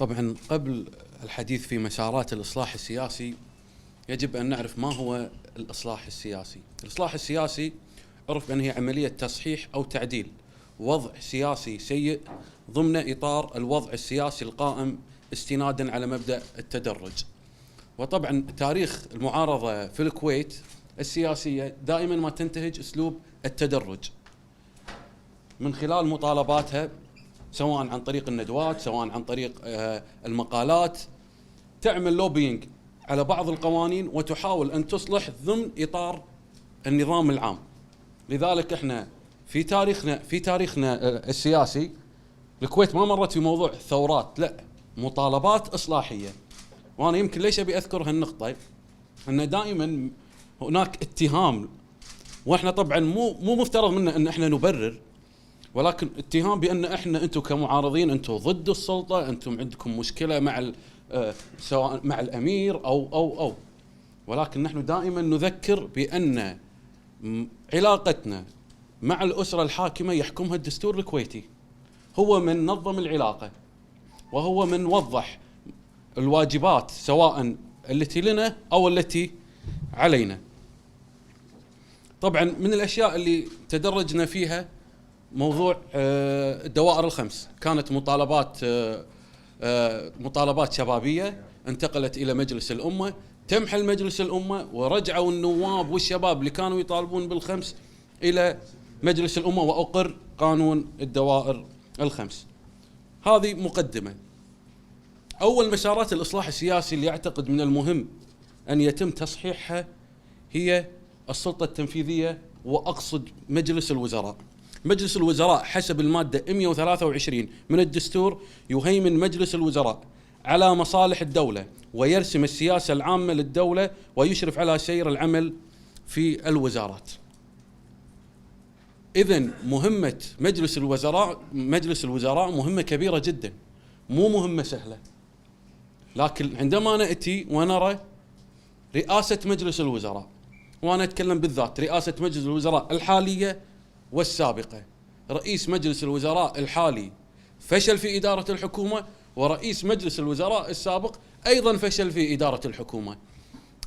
طبعا قبل الحديث في مسارات الإصلاح السياسي يجب أن نعرف ما هو الإصلاح السياسي. الإصلاح السياسي عرف بأنه هي عملية تصحيح أو تعديل وضع سياسي سيء ضمن إطار الوضع السياسي القائم استنادا على مبدأ التدرج. وطبعا تاريخ المعارضة في الكويت السياسية دائما ما تنتهج أسلوب التدرج من خلال مطالباتها، سواء عن طريق الندوات، سواء عن طريق المقالات، تعمل لوبينج على بعض القوانين وتحاول أن تصلح ضمن إطار النظام العام. لذلك احنا في تاريخنا السياسي الكويت ما مرت في موضوع ثورات، لا، مطالبات إصلاحية. وأنا يمكن ليش أبي أذكر هالنقطة، أن دائما هناك اتهام، وإحنا طبعا مو مفترض منا أن إحنا نبرر، ولكن اتهام بأن أنتم كمعارضين أنتم ضد السلطة، أنتم عندكم مشكلة مع سواء مع الأمير أو ولكن نحن دائما نذكر بأن علاقتنا مع الأسرة الحاكمة يحكمها الدستور الكويتي، هو من نظم العلاقة وهو من وضح الواجبات سواء التي لنا أو التي علينا. طبعا من الأشياء اللي تدرجنا فيها موضوع الدوائر الخمس، كانت مطالبات شبابية انتقلت إلى مجلس الأمة، تمحل مجلس الأمة ورجعوا النواب والشباب اللي كانوا يطالبون بالخمس إلى مجلس الأمة وأقر قانون الدوائر الخمس. هذه مقدمة. أول مسارات الإصلاح السياسي اللي أعتقد من المهم أن يتم تصحيحها هي السلطة التنفيذية، وأقصد مجلس الوزراء. مجلس الوزراء حسب المادة 123 من الدستور يهيمن مجلس الوزراء على مصالح الدولة ويرسم السياسة العامة للدولة ويشرف على سير العمل في الوزارات. إذن مهمة مجلس الوزراء مهمة كبيرة جدا، مو مهمة سهلة. لكن عندما نأتي ونرى رئاسة مجلس الوزراء، وأنا أتكلم بالذات رئاسة مجلس الوزراء الحالية والسابقة، رئيس مجلس الوزراء الحالي فشل في إدارة الحكومة، ورئيس مجلس الوزراء السابق أيضا فشل في إدارة الحكومة.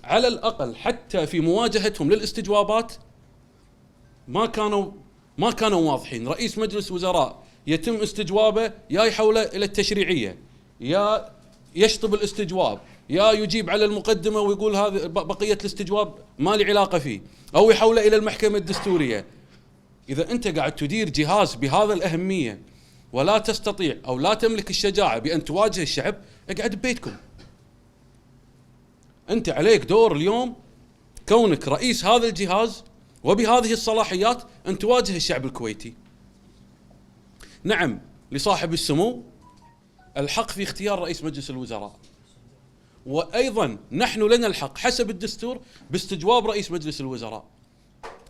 على الأقل حتى في مواجهتهم للاستجوابات ما كانوا واضحين. رئيس مجلس وزراء يتم استجوابه يا يحوله إلى التشريعية، يا يشطب الاستجواب، يا يجيب على المقدمة ويقول هذا بقية الاستجواب ما لي علاقة فيه، أو يحوله إلى المحكمة الدستورية. إذا أنت قاعد تدير جهاز بهذا الأهمية ولا تستطيع أو لا تملك الشجاعة بأن تواجه الشعب، اقعد ببيتكم. أنت عليك دور اليوم كونك رئيس هذا الجهاز وبهذه الصلاحيات أن تواجه الشعب الكويتي. نعم، لصاحب السمو الحق في اختيار رئيس مجلس الوزراء، وأيضا نحن لنا الحق حسب الدستور باستجواب رئيس مجلس الوزراء،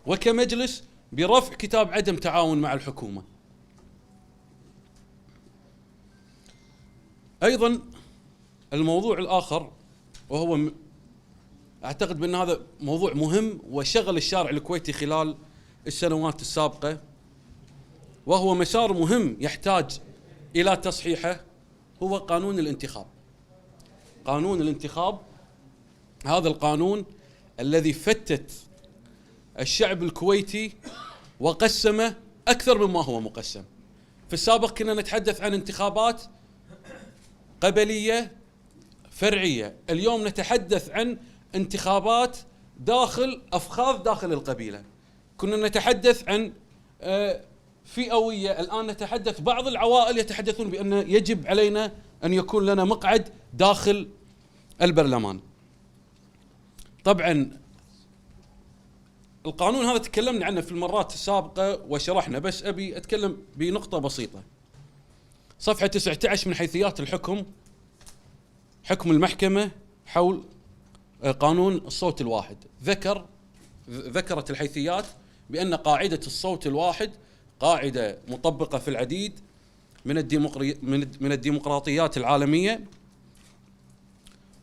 وكمجلس برفع كتاب عدم تعاون مع الحكومة. أيضا الموضوع الآخر، وهو أعتقد بأن هذا موضوع مهم وشغل الشارع الكويتي خلال السنوات السابقة، وهو مسار مهم يحتاج إلى تصحيحه، هو قانون الانتخاب. قانون الانتخاب هذا القانون الذي فتت الشعب الكويتي وقسمه أكثر مما هو مقسم. في السابق كنا نتحدث عن انتخابات قبلية فرعية، اليوم نتحدث عن انتخابات داخل أفخاذ داخل القبيلة. كنا نتحدث عن فئوية، الآن نتحدث بعض العوائل يتحدثون بأن يجب علينا أن يكون لنا مقعد داخل البرلمان. طبعا القانون هذا تكلمنا عنه في المرات السابقة وشرحنا، بس أبي أتكلم بنقطة بسيطة. صفحة 19 من حيثيات الحكم، حكم المحكمة حول قانون الصوت الواحد، ذكرت الحيثيات بأن قاعدة الصوت الواحد قاعدة مطبقة في العديد من الديمقراطيات العالمية،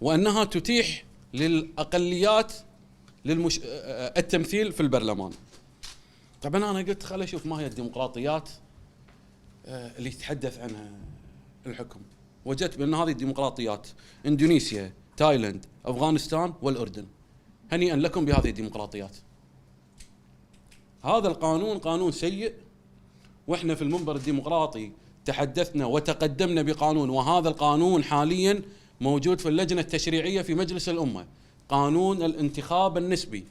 وأنها تتيح للأقليات التمثيل في البرلمان. طبعا أنا قلت خليني أشوف ما هي الديمقراطيات اللي يتحدث عنها الحكم. وجدت بأن هذه الديمقراطيات إندونيسيا، تايلاند، أفغانستان والأردن. هنيئا لكم بهذه الديمقراطيات. هذا القانون قانون سيء، وإحنا في المنبر الديمقراطي تحدثنا وتقدمنا بقانون، وهذا القانون حاليا موجود في اللجنة التشريعية في مجلس الأمة، قانون الانتخاب النسبي.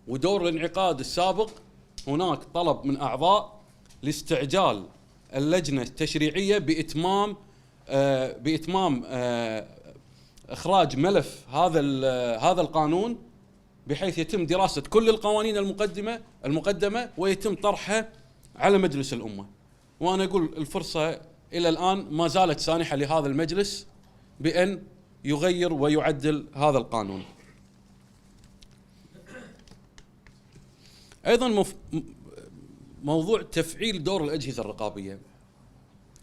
ودور الانعقاد السابق هناك طلب من أعضاء لاستعجال اللجنة التشريعية بإتمام إخراج ملف هذا القانون، بحيث يتم دراسة كل القوانين المقدمة ويتم طرحها على مجلس الأمة. وأنا أقول الفرصة إلى الآن ما زالت سانحة لهذا المجلس بأن يغير ويعدل هذا القانون. أيضا موضوع تفعيل دور الأجهزة الرقابية.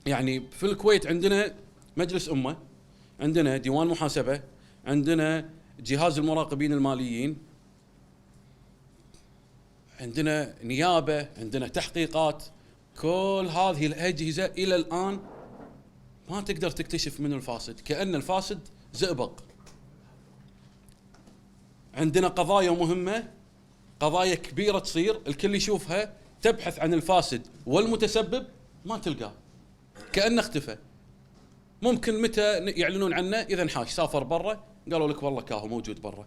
يعني في الكويت عندنا مجلس أمة، عندنا ديوان محاسبة، عندنا جهاز المراقبين الماليين، عندنا نيابة، عندنا تحقيقات. كل هذه الأجهزة إلى الآن ما تقدر تكتشف منه الفاسد، كأن الفاسد زئبق. عندنا قضايا مهمة، قضايا كبيرة تصير الكل يشوفها، تبحث عن الفاسد والمتسبب ما تلقاه، كأنه اختفى. ممكن متى يعلنون عنه؟ إذا انحاش، سافر برا، قالوا لك والله كاهو موجود برا.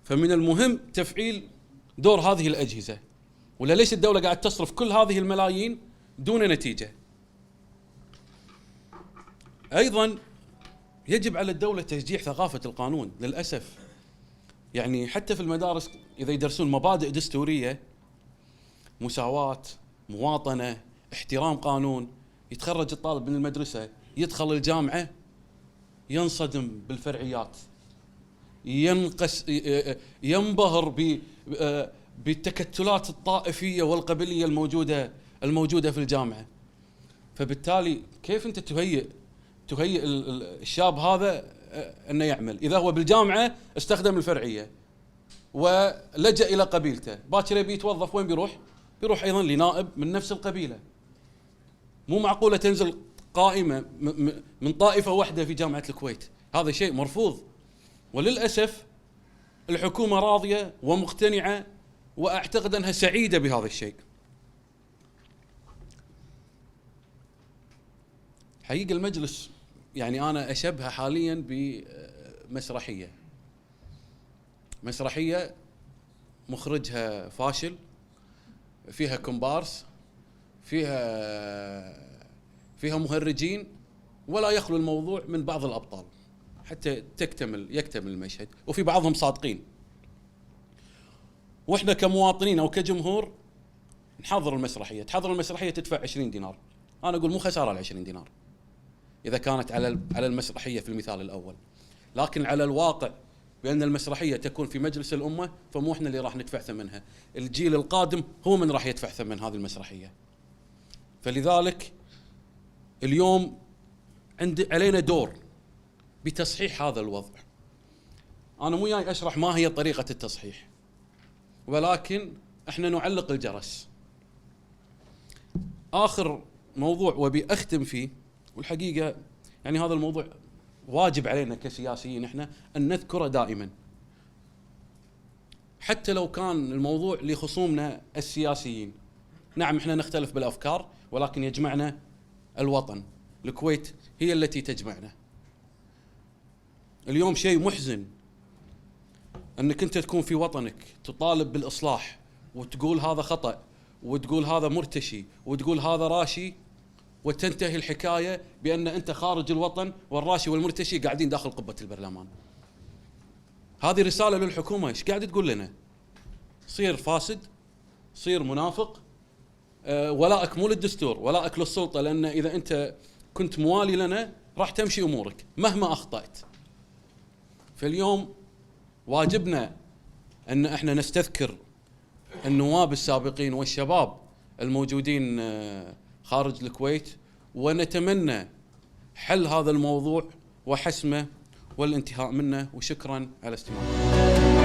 فمن المهم تفعيل دور هذه الأجهزة. ولا ليش الدولة قاعد تصرف كل هذه الملايين دون نتيجة؟ أيضا يجب على الدولة تشجيع ثقافة القانون. للأسف يعني حتى في المدارس إذا يدرسون مبادئ دستورية، مساواة، مواطنة، احترام قانون، يتخرج الطالب من المدرسة يدخل الجامعة ينصدم بالفرعيات، ينبهر بالتكتلات الطائفية والقبلية الموجودة في الجامعة. فبالتالي كيف أنت تهيئ الشاب هذا أنه يعمل إذا هو بالجامعة استخدم الفرعية ولجأ إلى قبيلته؟ باكر يبي يتوظف وين بيروح؟ بيروح أيضا لنائب من نفس القبيلة. مو معقولة تنزل قائمة من طائفة واحدة في جامعة الكويت. هذا شيء مرفوض، وللأسف الحكومة راضية ومقتنعة، وأعتقد أنها سعيدة بهذا الشيء. حقيقة المجلس يعني أنا أشبه حاليا مسرحية مخرجها فاشل، فيها كومبارس، فيها مهرجين، ولا يخلو الموضوع من بعض الأبطال حتى يكتمل المشهد، وفي بعضهم صادقين. وإحنا كمواطنين أو كجمهور نحضر المسرحية، تدفع 20 دينار. أنا أقول مو خسارة 20 دينار إذا كانت على المسرحية في المثال الأول، لكن على الواقع بأن المسرحية تكون في مجلس الأمة، فمو إحنا اللي راح ندفع ثمنها، الجيل القادم هو من راح يدفع ثمن هذه المسرحية. فلذلك اليوم علينا دور بتصحيح هذا الوضع. أنا مو جاي أشرح ما هي طريقة التصحيح، ولكن إحنا نعلق الجرس. آخر موضوع وبي أختم فيه، والحقيقة يعني هذا الموضوع واجب علينا كسياسيين إحنا أن نذكره دائما، حتى لو كان الموضوع لخصومنا السياسيين. نعم إحنا نختلف بالأفكار، ولكن يجمعنا الوطن. الكويت هي التي تجمعنا. اليوم شيء محزن أنك أنت تكون في وطنك تطالب بالإصلاح وتقول هذا خطأ، وتقول هذا مرتشي، وتقول هذا راشي، وتنتهي الحكاية بأن أنت خارج الوطن والراشي والمرتشي قاعدين داخل قبة البرلمان. هذه رسالة للحكومة. إيش قاعد تقول لنا؟ صير فاسد، صير منافق، ولائك مو للدستور، ولائك للسلطة، لأن إذا أنت كنت موالي لنا راح تمشي أمورك مهما أخطأت. فاليوم واجبنا أن احنا نستذكر النواب السابقين والشباب الموجودين خارج الكويت، ونتمنى حل هذا الموضوع وحسمه والانتهاء منه. وشكرا على استماعكم.